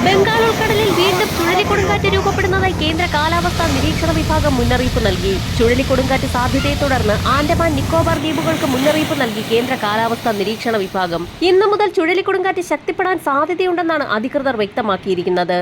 ബംഗാൾ ഉൾക്കടലിൽ വീണ്ടും ചുഴലിക്കൊടുങ്കാറ്റ് രൂപപ്പെടുന്നതായി കേന്ദ്ര കാലാവസ്ഥാ നിരീക്ഷണ വിഭാഗം മുന്നറിയിപ്പ് നൽകി. ചുഴലിക്കൊടുങ്കാറ്റ് സാധ്യതയെ തുടർന്ന് ആൻഡമാൻ നിക്കോബാർ ദ്വീപുകൾക്ക് മുന്നറിയിപ്പ് നൽകി കേന്ദ്ര കാലാവസ്ഥാ നിരീക്ഷണ വിഭാഗം. ഇന്നു മുതൽ ചുഴലിക്കൊടുങ്കാറ്റ് ശക്തിപ്പെടാൻ സാധ്യതയുണ്ടെന്നാണ് അധികൃതർ വ്യക്തമാക്കിയിരിക്കുന്നത്.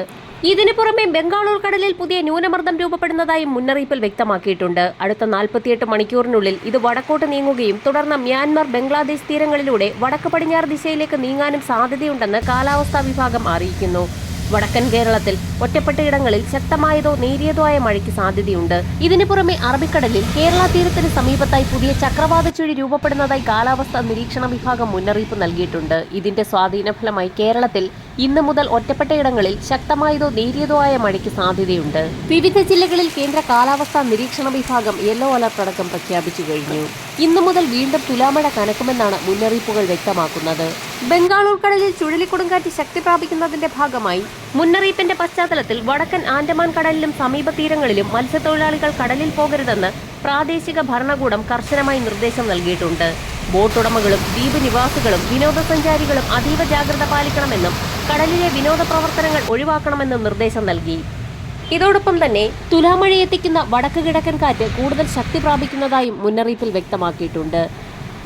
ഇതിനു പുറമെ ബംഗാൾ ഉൾക്കടലിൽ പുതിയ ന്യൂനമർദ്ദം രൂപപ്പെടുന്നതായും മുന്നറിയിപ്പിൽ വ്യക്തമാക്കിയിട്ടുണ്ട്. അടുത്ത 48 മണിക്കൂറിനുള്ളിൽ ഇത് വടക്കോട്ട് നീങ്ങുകയും തുടർന്ന് മ്യാൻമർ, ബംഗ്ലാദേശ് തീരങ്ങളിലൂടെ വടക്ക് പടിഞ്ഞാറ് ദിശയിലേക്ക് നീങ്ങാനും സാധ്യതയുണ്ടെന്ന് കാലാവസ്ഥാ വിഭാഗം അറിയിക്കുന്നു. വടക്കൻ കേരളത്തിൽ ഒറ്റപ്പെട്ടയിടങ്ങളിൽ ശക്തമായതോ നേരിയതോ ആയ മഴയ്ക്ക് സാധ്യതയുണ്ട്. ഇതിനു പുറമെ അറബിക്കടലിൽ കേരള തീരത്തിന് സമീപത്തായി പുതിയ ചക്രവാത ചുഴി രൂപപ്പെടുന്നതായി കാലാവസ്ഥാ നിരീക്ഷണ വിഭാഗം മുന്നറിയിപ്പ് നൽകിയിട്ടുണ്ട്. ഇതിന്റെ സ്വാധീനഫലമായി കേരളത്തിൽ ഇന്നു മുതൽ ഒറ്റപ്പെട്ടയിടങ്ങളിൽ ശക്തമായതോ നേരിയതോ ആയ മഴയ്ക്ക് സാധ്യതയുണ്ട്. വിവിധ ജില്ലകളിൽ കേന്ദ്ര കാലാവസ്ഥാ നിരീക്ഷണ വിഭാഗം യെല്ലോ അലർട്ട് അടക്കം പ്രഖ്യാപിച്ചു കഴിഞ്ഞു. ഇന്നു മുതൽ വീണ്ടും തുലാമഴ കനക്കുമെന്നാണ് മുന്നറിയിപ്പുകൾ വ്യക്തമാക്കുന്നത്. ബംഗാൾ ഉൾക്കടലിൽ ചുഴലിക്കൊടുങ്കാറ്റ് ശക്തി പ്രാപിക്കുന്നതിന്റെ ഭാഗമായി മുന്നറിയിപ്പിന്റെ പശ്ചാത്തലത്തിൽ വടക്കൻ ആൻഡമാൻ കടലിലും സമീപ തീരങ്ങളിലും മത്സ്യത്തൊഴിലാളികൾ കടലിൽ പോകരുതെന്ന് പ്രാദേശിക ഭരണകൂടം കർശനമായി നിർദ്ദേശം നൽകിയിട്ടുണ്ട്. ബോട്ടുടമകളും ദ്വീപ് നിവാസികളും വിനോദസഞ്ചാരികളും അതീവ ജാഗ്രത പാലിക്കണമെന്നും കടലിലെ വിനോദ പ്രവർത്തനങ്ങൾ ഒഴിവാക്കണമെന്നും നിർദ്ദേശം നൽകി. ഇതോടൊപ്പം തന്നെ തുലാമഴയെത്തിക്കുന്ന വടക്ക് കിഴക്കൻ കാറ്റ് കൂടുതൽ ശക്തി പ്രാപിക്കുന്നതായും മുന്നറിയിപ്പിൽ വ്യക്തമാക്കിയിട്ടുണ്ട്.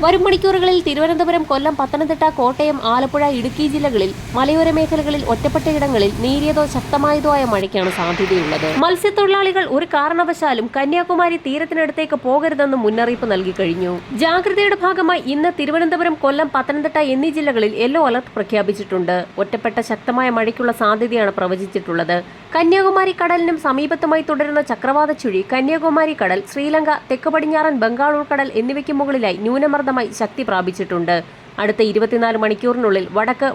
വരും മണിക്കൂറുകളിൽ തിരുവനന്തപുരം, കൊല്ലം, പത്തനംതിട്ട, കോട്ടയം, ആലപ്പുഴ, ഇടുക്കി ജില്ലകളിൽ മലയോര മേഖലകളിൽ ഒറ്റപ്പെട്ടയിടങ്ങളിൽ നേരിയതോ ശക്തമായതോ ആയ മഴയ്ക്കാണ് സാധ്യതയുള്ളത്. മത്സ്യത്തൊഴിലാളികൾ ഒരു കാരണവശാലും കന്യാകുമാരി തീരത്തിനടുത്തേക്ക് പോകരുതെന്നും മുന്നറിയിപ്പ് നൽകി കഴിഞ്ഞു. ജാഗ്രതയുടെ ഭാഗമായി ഇന്ന് തിരുവനന്തപുരം, കൊല്ലം, പത്തനംതിട്ട എന്നീ ജില്ലകളിൽ യെല്ലോ അലർട്ട് പ്രഖ്യാപിച്ചിട്ടുണ്ട്. ഒറ്റപ്പെട്ട ശക്തമായ മഴയ്ക്കുള്ള സാധ്യതയാണ് പ്രവചിച്ചിട്ടുള്ളത്. കന്യാകുമാരി കടലിനും സമീപത്തുമായി തുടരുന്ന ചക്രവാത ചുഴി കന്യാകുമാരി കടൽ, ശ്രീലങ്ക, തെക്ക് പടിഞ്ഞാറൻ ബംഗാൾ ഉൾക്കടൽ എന്നിവയ്ക്ക് മുകളിലായി ന്യൂനമർദ്ദമായി ശക്തി പ്രാപിച്ചിട്ടുണ്ട്. അടുത്ത 24 മണിക്കൂറിനുള്ളിൽ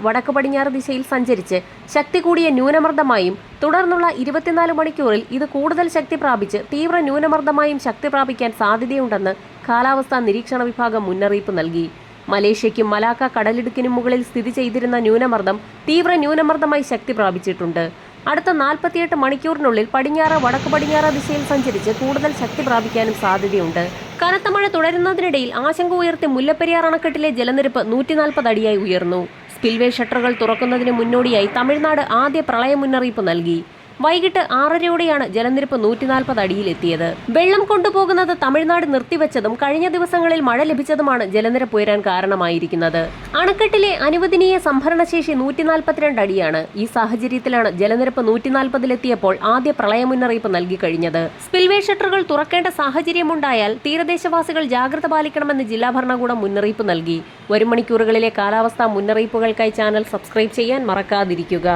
വടക്ക് പടിഞ്ഞാറ് ദിശയിൽ സഞ്ചരിച്ച് ശക്തി കൂടിയ ന്യൂനമർദ്ദമായും തുടർന്നുള്ള 24 മണിക്കൂറിൽ ഇത് കൂടുതൽ ശക്തി പ്രാപിച്ച് തീവ്ര ന്യൂനമർദ്ദമായും ശക്തി പ്രാപിക്കാൻ സാധ്യതയുണ്ടെന്ന് കാലാവസ്ഥാ നിരീക്ഷണ വിഭാഗം മുന്നറിയിപ്പ് നൽകി. മലേഷ്യയ്ക്കും മലാക്ക കടലിടുക്കിനും മുകളിൽ സ്ഥിതി ചെയ്തിരുന്ന ന്യൂനമർദ്ദം തീവ്ര ന്യൂനമർദ്ദമായി ശക്തി പ്രാപിച്ചിട്ടുണ്ട്. അടുത്ത 48 മണിക്കൂറിനുള്ളിൽ പടിഞ്ഞാറ്, വടക്ക് പടിഞ്ഞാറ് ദിശയിൽ സഞ്ചരിച്ച് കൂടുതൽ ശക്തി പ്രാപിക്കാനും സാധ്യതയുണ്ട്. കനത്ത മഴ തുടരുന്നതിനിടയിൽ ആശങ്ക ഉയർത്തി മുല്ലപ്പെരിയാർ അണക്കെട്ടിലെ ജലനിരപ്പ് 140 അടിയായി ഉയർന്നു. സ്പിൽവേ ഷട്ടറുകൾ തുറക്കുന്നതിന് മുന്നോടിയായി തമിഴ്നാട് ആദ്യ പ്രളയ മുന്നറിയിപ്പ് നൽകി. വൈകിട്ട് 6:30യോടെയാണ് ജലനിരപ്പ് 140 അടിയിലെത്തിയത്. വെള്ളം കൊണ്ടുപോകുന്നത് തമിഴ്നാട് നിർത്തിവെച്ചതും കഴിഞ്ഞ ദിവസങ്ങളിൽ മഴ ലഭിച്ചതുമാണ് ജലനിരപ്പ് ഉയരാൻ കാരണമായിരിക്കുന്നത്. അണക്കെട്ടിലെ അനുവദനീയ സംഭരണശേഷി 142 അടിയാണ്. ഈ സാഹചര്യത്തിലാണ് ജലനിരപ്പ് 140-ലെത്തിയപ്പോൾ ആദ്യ പ്രളയ മുന്നറിയിപ്പ് നൽകി കഴിഞ്ഞത്. സ്പിൽവേ ഷട്ടറുകൾ തുറക്കേണ്ട സാഹചര്യമുണ്ടായാൽ തീരദേശവാസികൾ ജാഗ്രത പാലിക്കണമെന്ന് ജില്ലാ ഭരണകൂടം മുന്നറിയിപ്പ് നൽകി. വരും മണിക്കൂറുകളിലെ കാലാവസ്ഥാ മുന്നറിയിപ്പുകൾക്കായി ചാനൽ സബ്സ്ക്രൈബ് ചെയ്യാൻ മറക്കാതിരിക്കുക.